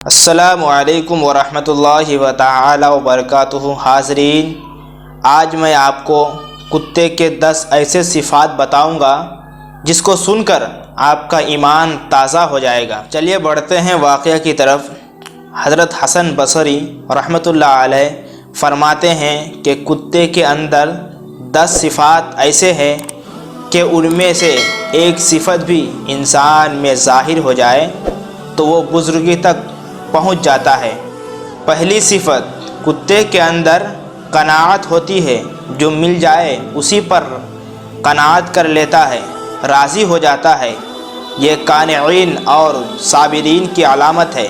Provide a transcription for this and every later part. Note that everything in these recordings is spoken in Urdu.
السلام علیکم ورحمۃ اللہ تعالی وبرکاتہ۔ حاضرین، آج میں آپ کو کتے کے 10 ایسے صفات بتاؤں گا جس کو سن کر آپ کا ایمان تازہ ہو جائے گا۔ چلیے بڑھتے ہیں واقعہ کی طرف۔ حضرت حسن بصری رحمۃ اللہ علیہ فرماتے ہیں کہ کتے کے اندر 10 صفات ایسے ہیں کہ ان میں سے ایک صفت بھی انسان میں ظاہر ہو جائے تو وہ بزرگی تک پہنچ جاتا ہے۔ پہلی صفت، کتے کے اندر قناعت ہوتی ہے، جو مل جائے اسی پر قناعت کر لیتا ہے، راضی ہو جاتا ہے۔ یہ قانعین اور صابرین کی علامت ہے۔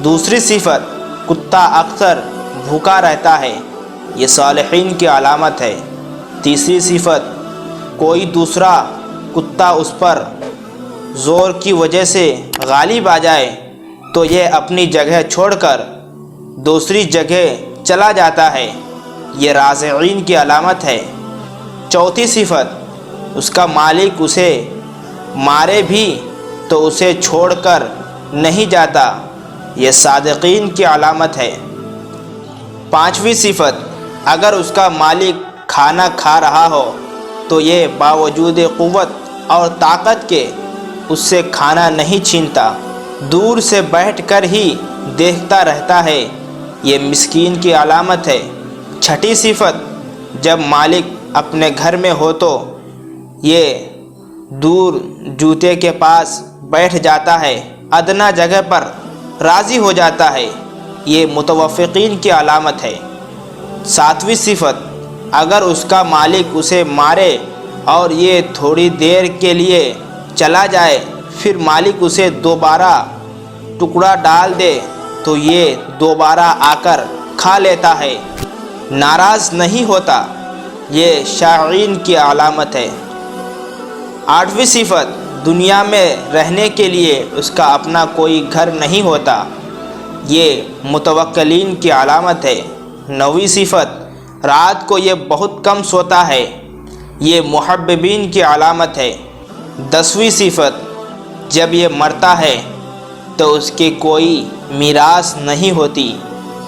دوسری صفت، کتا اکثر بھوکا رہتا ہے، یہ صالحین کی علامت ہے۔ تیسری صفت، کوئی دوسرا کتا اس پر زور کی وجہ سے غالب آ جائے تو یہ اپنی جگہ چھوڑ کر دوسری جگہ چلا جاتا ہے، یہ رازعین کی علامت ہے۔ چوتھی صفت، اس کا مالک اسے مارے بھی تو اسے چھوڑ کر نہیں جاتا، یہ صادقین کی علامت ہے۔ پانچویں صفت، اگر اس کا مالک کھانا کھا رہا ہو تو یہ باوجود قوت اور طاقت کے اس سے کھانا نہیں چھینتا، دور سے بیٹھ کر ہی دیکھتا رہتا ہے، یہ مسکین کی علامت ہے۔ چھٹی صفت، جب مالک اپنے گھر میں ہو تو یہ دور جوتے کے پاس بیٹھ جاتا ہے، ادنیٰ جگہ پر راضی ہو جاتا ہے، یہ متوفقین کی علامت ہے۔ ساتویں صفت، اگر اس کا مالک اسے مارے اور یہ تھوڑی دیر کے لیے چلا جائے پھر مالک اسے دوبارہ ٹکڑا ڈال دے تو یہ دوبارہ آ کر کھا لیتا ہے، ناراض نہیں ہوتا، یہ شاعرین کی علامت ہے۔ آٹھویں صفت، دنیا میں رہنے کے لیے اس کا اپنا کوئی گھر نہیں ہوتا، یہ متوکلین کی علامت ہے۔ نویں صفت، رات کو یہ بہت کم سوتا ہے، یہ محببین کی علامت ہے۔ 10ویں صفت، جب یہ مرتا ہے تو اس کی کوئی میراث نہیں ہوتی،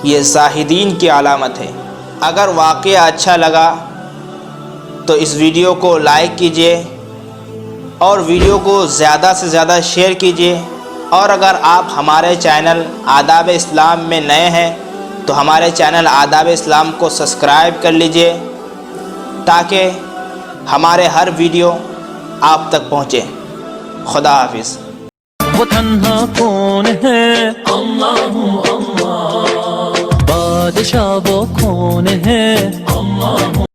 یہ زاہدین کی علامت ہے۔ اگر واقعہ اچھا لگا تو اس ویڈیو کو لائک کیجیے اور ویڈیو کو زیادہ سے زیادہ شیئر کیجیے، اور اگر آپ ہمارے چینل آداب اسلام میں نئے ہیں تو ہمارے چینل آداب اسلام کو سبسکرائب کر لیجیے تاکہ ہمارے ہر ویڈیو آپ تک پہنچے۔ خدا حافظ۔ وہ تنہا کون ہے؟ اللہ اللہ۔ بادشاہ وہ کون ہے؟ اللہ۔